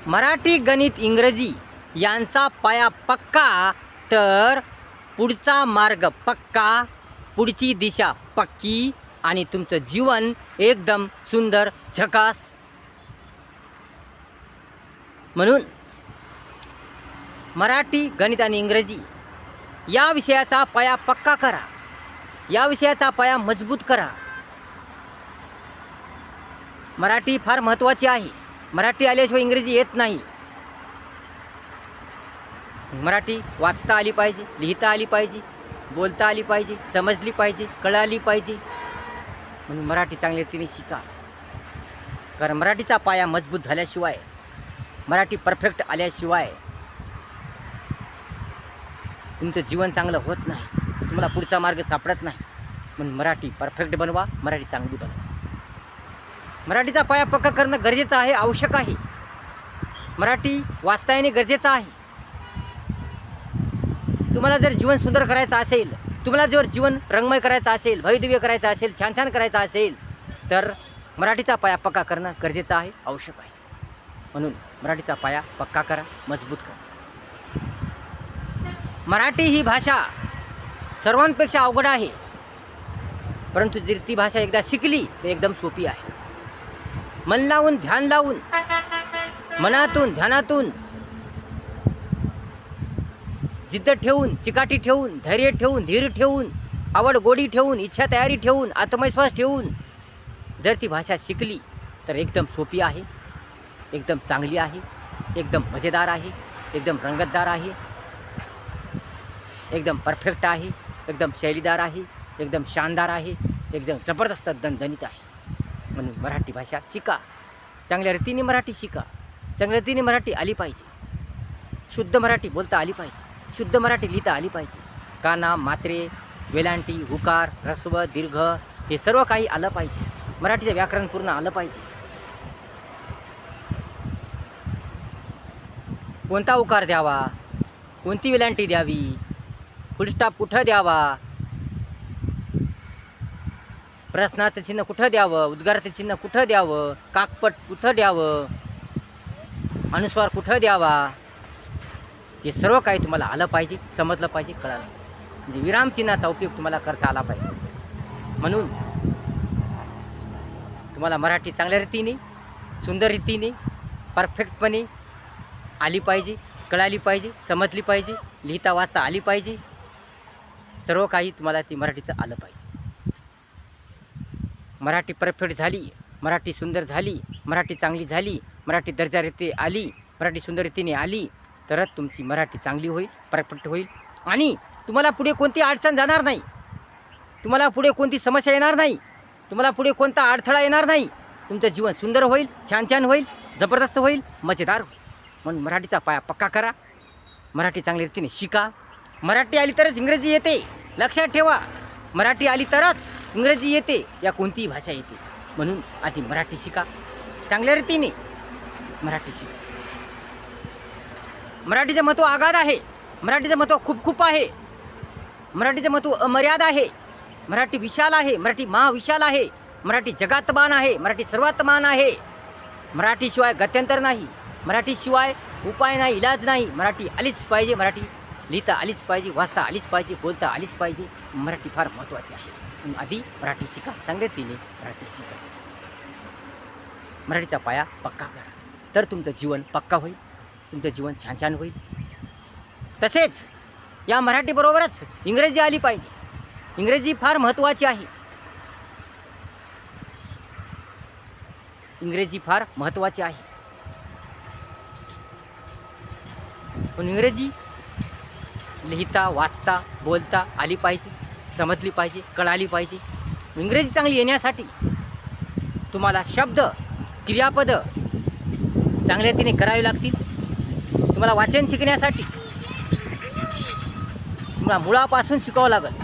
मराठी, गणित, इंग्रजी यांचा पाया पक्का तर पुढचा मार्ग पक्का, पुढची दिशा पक्की आणि तुमचं जीवन एकदम सुंदर झकास. म्हणून मराठी, गणित आणि इंग्रजी या विषयाचा पाया पक्का करा, या विषयाचा पाया मजबूत करा. मराठी फार महत्त्वाची आहे. मराठी आल्याशिवाय इंग्रजी येत नाही. मराठी वाचता आली पाहिजे, लिहिता आली पाहिजे, बोलता आली पाहिजे, समजली पाहिजे, कळाली पाहिजे. म्हणून मराठी चांगल्या रीतीने शिका. कारण मराठीचा पाया मजबूत झाल्याशिवाय, मराठी परफेक्ट आल्याशिवाय तुमचं जीवन चांगलं होत नाही, तुम्हाला पुढचा मार्ग सापडत नाही. म्हणून मराठी परफेक्ट बनवा, मराठी चांगली बनवा. मराठीचा पाया पक्का करणं गरजेचं आहे, आवश्यक आहे. मराठी वाचता येणे गरजेचं आहे. तुम्हाला जर जीवन सुंदर करायचं असेल, तुम्हाला जर जीवन रंगमय करायचं असेल, भव्यदिव्य करायचं असेल, छान छान करायचं असेल, तर मराठीचा पाया पक्का करणं गरजेचं आहे, आवश्यक आहे. म्हणून मराठीचा पाया पक्का करा, मजबूत करा. मराठी ही भाषा सर्वांपेक्षा अवघड आहे, परंतु जर ती भाषा एकदा शिकली तर एकदम सोपी आहे. मन लावून, ध्यान लावून, मनातून, ध्यानातून, जिद्द ठेवून, चिकाटी ठेवून, धैर्य ठेवून, धीर ठेवून, आवड गोडी ठेवून, इच्छा तयारी ठेवून, आत्मविश्वास ठेवून जर ती भाषा शिकली तर एकदम सोपी आहे, एकदम चांगली आहे, एकदम मजेदार आहे, एकदम रंगतदार आहे, एकदम परफेक्ट आहे, एकदम शैलीदार आहे, एकदम शानदार आहे, एकदम जबरदस्त दणदणीत आहे. म्हणून मराठी भाषा शिका, चांगल्या रीतीने मराठी शिका. चांगल्या रीतीने मराठी आली पाहिजे. शुद्ध मराठी बोलता आली पाहिजे, शुद्ध मराठी लिहिता आली पाहिजे. काना, मात्रे, वेलांटी, उकार, ऱ्हस्व, दीर्घ हे सर्व काही आलं पाहिजे. मराठीचं व्याकरण पूर्ण आलं पाहिजे. कोणता उकार द्यावा, कोणती वेलांटी द्यावी, फुलस्टॉप कुठं द्यावा, प्रश्नार्थ चिन्ह कुठं द्यावं, उद्गारार्थ चिन्ह कुठं द्यावं, काकपट कुठं द्यावं, अनुस्वार कुठं द्यावा, हे सर्व काही तुम्हाला आलं पाहिजे, समजलं पाहिजे, कळालं. म्हणजे विरामचिन्हाचा उपयोग तुम्हाला करता आला पाहिजे. म्हणून तुम्हाला मराठी चांगल्या रीतीने, सुंदर रीतीने, परफेक्टपणे आली पाहिजे, कळाली पाहिजे, समजली पाहिजे, लिहिता वाचता आली पाहिजे. सर्व काही तुम्हाला ती मराठीचं आलं पाहिजे. मराठी परफेक्ट झाली, मराठी सुंदर झाली, मराठी चांगली झाली, मराठी दर्जारीती आली, मराठी सुंदर रीतीने आली तरच तुमची मराठी चांगली होईल, परफेक्ट होईल. आणि तुम्हाला पुढे कोणती अडचण जाणार नाही, तुम्हाला पुढे कोणती समस्या येणार नाही, तुम्हाला पुढे कोणता अडथळा येणार नाही. तुमचं जीवन सुंदर होईल, छान छान होईल, जबरदस्त होईल, मजेदार होईल. म्हणून मराठीचा पाया पक्का करा, मराठी चांगल्या रीतीने शिका. मराठी आली तरच इंग्रजी येते, लक्षात ठेवा. मराठी आली तरच इंग्रजी येते, या कोणतीही भाषा येते. म्हणून आधी मराठी शिका, चांगल्या रीतीने मराठी शिका. मराठीचं महत्त्व आगाध आहे, मराठीचं महत्त्व खूप खूप आहे, मराठीचं महत्त्व अमर्याद आहे. मराठी विशाल आहे, मराठी महाविशाल आहे, मराठी जगात मान आहे, मराठी सर्वात मान आहे. मराठीशिवाय गत्यंतर नाही, मराठीशिवाय उपाय नाही, इलाज नाही. मराठी आलीच पाहिजे, मराठी लिहिता आलीच पाहिजे, वाचता आलीच पाहिजे, बोलता आलीच पाहिजे. मराठी फार महत्त्वाची आहे. म्हणून आधी मराठी शिका, चांगल्या रीतीने मराठी शिका. मराठीचा पाया पक्का करा, तर तुमचं जीवन पक्का होईल, तुमचं जीवन छान छान होईल. तसेच या मराठीबरोबरच इंग्रजी आली पाहिजे. इंग्रजी फार महत्त्वाची आहे, इंग्रजी फार महत्त्वाची आहे. पण इंग्रजी लिहिता वाचता बोलता आली पाहिजे, समजली पाहिजे, कळाली पाहिजे. इंग्रजी चांगली येण्यासाठी तुम्हाला शब्द, क्रियापद चांगल्या रीतीने करावी लागतील. तुम्हाला वाचन शिकण्यासाठी तुम्हाला मुळापासून शिकावं लागेल.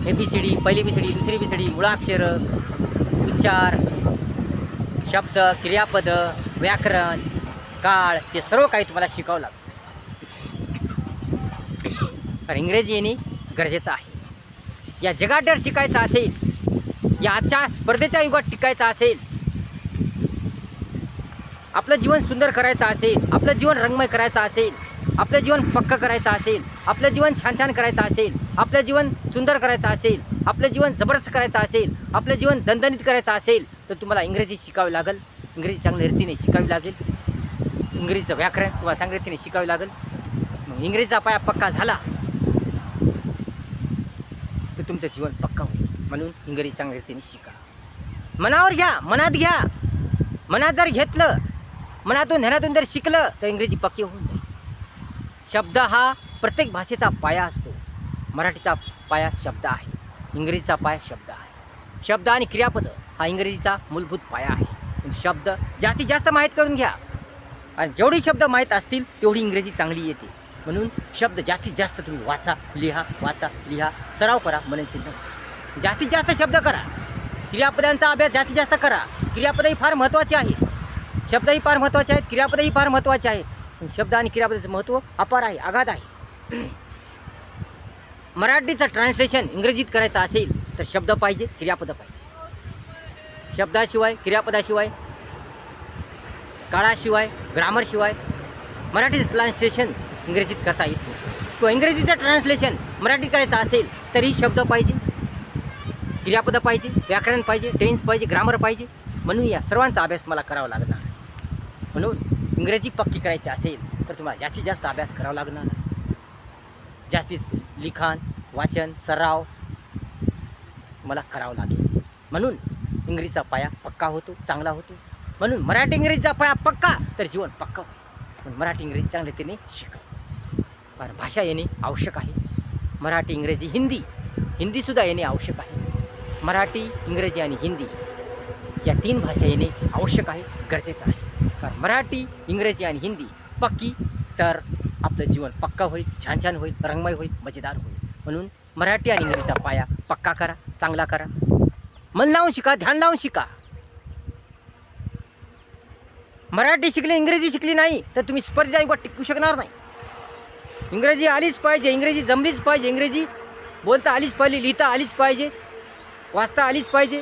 ABCD, पहिली BCD, दुसरी BCD, मुळाक्षर, उच्चार, शब्द, क्रियापद, व्याकरण, काळ हे सर्व काही तुम्हाला शिकावं लागेल. कारण इंग्रजी येणे गरजेचं आहे. या जगात जर टिकायचं असेल, या आजच्या स्पर्धेच्या युगात टिकायचं असेल, आपलं जीवन सुंदर करायचं असेल, आपलं जीवन रंगमय करायचं असेल, आपलं जीवन पक्कं करायचं असेल, आपलं जीवन छान छान करायचं असेल, आपलं जीवन सुंदर करायचं असेल, आपलं जीवन जबरदस्त करायचं असेल, आपलं जीवन दणदणीत करायचं असेल, तर तुम्हाला इंग्रजी शिकावी लागेल. इंग्रजी चांगल्या रीतीने शिकावी लागेल. इंग्रजीचं व्याकरण तुम्हाला चांगल्या रीतीने शिकावी लागेल. मग इंग्रजीचा पाया पक्का झाला तर तुमचं जीवन पक्का होईल. म्हणून इंग्रजी चांगल्या रीतीने शिका. मनावर घ्या, मनात घ्या. मनात जर घेतलं, मनातून ध्यानातून जर शिकलं तर इंग्रजी पक्की होऊन जाईल. शब्द हा प्रत्येक भाषेचा पाया असतो. मराठीचा पाया शब्द आहे, इंग्रजीचा पाया शब्द आहे. शब्द आणि क्रियापद हा इंग्रजीचा मूलभूत पाया आहे. शब्द जास्तीत जास्त माहीत करून घ्या, आणि जेवढी शब्द माहीत असतील तेवढी इंग्रजी चांगली येते. म्हणून शब्द जास्तीत जास्त तुम्ही वाचा, लिहा, सराव करा. मननचिंतन जास्तीत जास्त शब्द करा. क्रियापदांचा अभ्यास जास्तीत जास्त करा. क्रियापदही फार महत्त्वाचे आहेत, शब्दही फार महत्त्वाचे आहेत, क्रियापदही फार महत्त्वाचे आहेत. शब्द आणि क्रियापदाचं महत्त्व अपार आहे, अगाध आहे. मराठीचं ट्रान्सलेशन इंग्रजीत करायचं असेल तर शब्द पाहिजे, क्रियापद पाहिजे. शब्दाशिवाय, क्रियापदाशिवाय, काळाशिवाय, ग्रामरशिवाय मराठीचं ट्रान्सलेशन इंग्रजीत करता येत नाही. किंवा इंग्रजीचं ट्रान्सलेशन मराठीत करायचं असेल तरी शब्द पाहिजे, क्रियापद पाहिजे, व्याकरण पाहिजे, टेन्स पाहिजे, ग्रामर पाहिजे. म्हणून या सर्वांचा अभ्यास तुम्हाला करावा लागणार. म्हणून इंग्रजी पक्की करायची असेल तर तुम्हाला जास्तीत जास्त अभ्यास करावा लागणार. जास्तीत लिखाण, वाचन, सराव मला करावं लागेल. म्हणून इंग्रजीचा पाया पक्का होतो, चांगला होतो. म्हणून मराठी इंग्रजीचा पाया पक्का तर जीवन पक्का होईल. पण मराठी इंग्रजी चांगल्या रीतीने शिका. कारण भाषा येणे आवश्यक आहे. मराठी, इंग्रजी, हिंदीसुद्धा येणे आवश्यक आहे. मराठी, इंग्रजी आणि हिंदी या 3 भाषा येणे आवश्यक आहे, गरजेचं आहे. कारण मराठी, इंग्रजी आणि हिंदी पक्की तर आपलं जीवन पक्का होईल, छान छान होईल, रंगमय होईल, मजेदार होईल. म्हणून मराठी आणि इंग्रजीचा पाया पक्का करा, चांगला करा. मन लावून शिका, ध्यान लावून शिका. मराठी शिकली, इंग्रजी शिकली नाही तर तुम्ही स्पर्धा युगात टिकू शकणार नाही. इंग्रजी आलीच पाहिजे, इंग्रजी जमलीच पाहिजे, इंग्रजी बोलता आलीच पाहिजे, लिहिता आलीच पाहिजे, वाचता आलीच पाहिजे.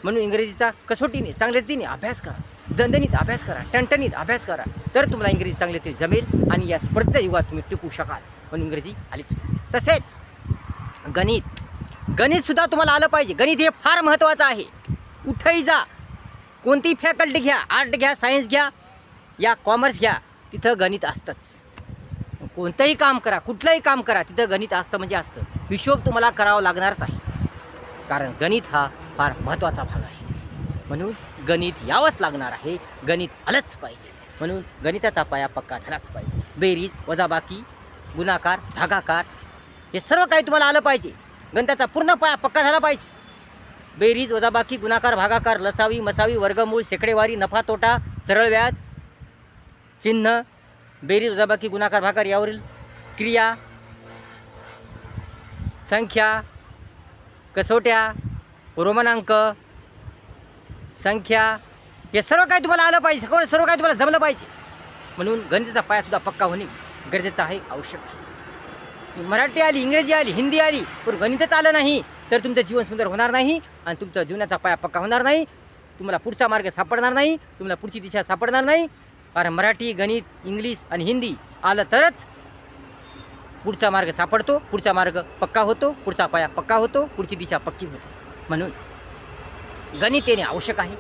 म्हणून इंग्रजीचा कसोटीने चांगल्या रीतीने अभ्यास करा, दणदणीत अभ्यास करा, टणटणीत अभ्यास करा. तर तुम्हाला इंग्रजी चांगल्या रीतीने जमेल आणि या स्पर्धा युगात तुम्ही टिकू शकाल. म्हणून इंग्रजी आलीच पाहिजे. तसेच गणितसुद्धा तुम्हाला आलं पाहिजे. गणित हे फार महत्त्वाचं आहे. कुठेही जा, कोणतीही फॅकल्टी घ्या, आर्ट घ्या, सायन्स घ्या या कॉमर्स घ्या, तिथं गणित असतंच. कोणतंही काम करा, कुठलंही काम करा, तिथं गणित असतं म्हणजे असतं. हिशोब तुम्हाला करावा लागणारच आहे. कारण गणित हा फार महत्त्वाचा भाग आहे. म्हणून गणित यावंच लागणार आहे, गणित आलंच पाहिजे. म्हणून गणिताचा पाया पक्का झालाच पाहिजे. बेरीज, वजाबाकी, गुणाकार, भागाकार हे सर्व काही तुम्हाला आलं पाहिजे. गणिताचा पूर्ण पाया पक्का झाला पाहिजे. बेरीज, वजाबाकी, गुणाकार, भागाकार, लसावी, मसावी, वर्गमूळ, शेकडेवारी, नफा तोटा, सरळ व्याज, चिन्ह, बेरीज, वजाबाकी, गुणाकार, भागाकार यावरील क्रिया, संख्या, कसोट्या, रोमनांक, संख्या हे सर्व काही तुम्हाला आलं पाहिजे. सर्व काही तुम्हाला जमलं पाहिजे. म्हणून गणिताचा पायासुद्धा पक्का होणे गरजेचं आहे, आवश्यक आहे. मराठी आली, इंग्रजी आली, हिंदी आली, पण गणितच आलं नाही तर तुमचं जीवन सुंदर होणार नाही आणि तुमच्या जीवनाचा पाया पक्का होणार नाही. तुम्हाला पुढचा मार्ग सापडणार नाही, तुम्हाला पुढची दिशा सापडणार नाही. कारण मराठी, गणित, इंग्लिश आणि हिंदी आलं तरच पुढचा मार्ग सापडतो, पुढचा मार्ग पक्का होतो, पुढचा पाया पक्का होतो, पुढची दिशा पक्की होते. म्हणून गणित येणे आवश्यक आहे.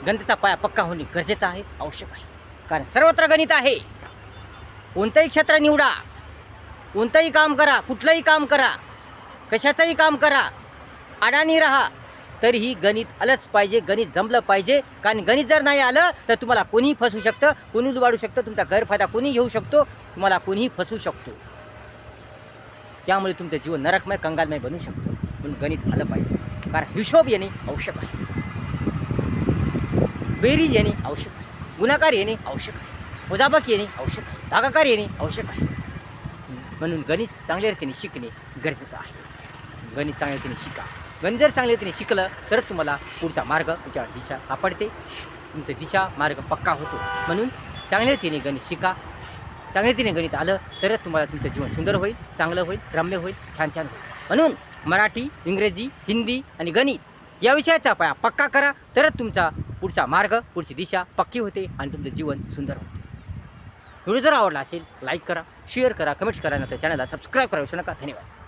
गणिताचा पाया पक्का होणे गरजेचं आहे, आवश्यक आहे. कारण सर्वत्र गणित आहे. कोणतंही क्षेत्र निवडा, कोणतंही काम करा, कुठलंही काम करा, कशाचंही काम करा, अडाणी राहा, तरीही गणित आलंच पाहिजे, गणित जमलं पाहिजे. कारण गणित जर नाही आलं तर तुम्हाला कोणीही फसू शकतं, कोणी लुबाडू शकतं, तुमचा गैरफायदा कोणी घेऊ शकतो, तुम्हाला कोणीही फसू शकतो. त्यामुळे तुमचं जीवन नरकमय, कंगालमय बनू शकतो. म्हणून गणित आलं पाहिजे. कारण हिशोब येणे आवश्यक आहे, बेरीज येणे आवश्यक आहे, गुणाकार येणे आवश्यक आहे, वजाबाकी येणे आवश्यक आहे, भागाकार येणे आवश्यक आहे. म्हणून गणित चांगल्या रीतीने शिकणे गरजेचं आहे. गणित चांगल्या रीतीने शिका. गणित जर चांगल्या रीतीने शिकलं तर तुम्हाला पुढचा मार्ग, तुमच्या दिशा सापडते, तुमचं दिशा मार्ग पक्का होतो. म्हणून चांगल्या रीतीने गणित शिका. चांगल्या रीतीने गणित आलं तरच तुम्हाला तुमचं जीवन सुंदर होईल, चांगलं होईल, रम्य होईल, छान छान होईल. म्हणून मराठी, इंग्रजी, हिंदी आणि गणित या विषयाचा पाया पक्का करा तरच तुमचा पुढचा मार्ग, पुढची दिशा पक्की होते आणि तुमचं जीवन सुंदर होते. व्हिडिओ जर आवडला असेल लाईक करा, शेअर करा, कमेंट्स करा, नंतर चॅनलला सबस्क्राईब करा विसरू नका. धन्यवाद.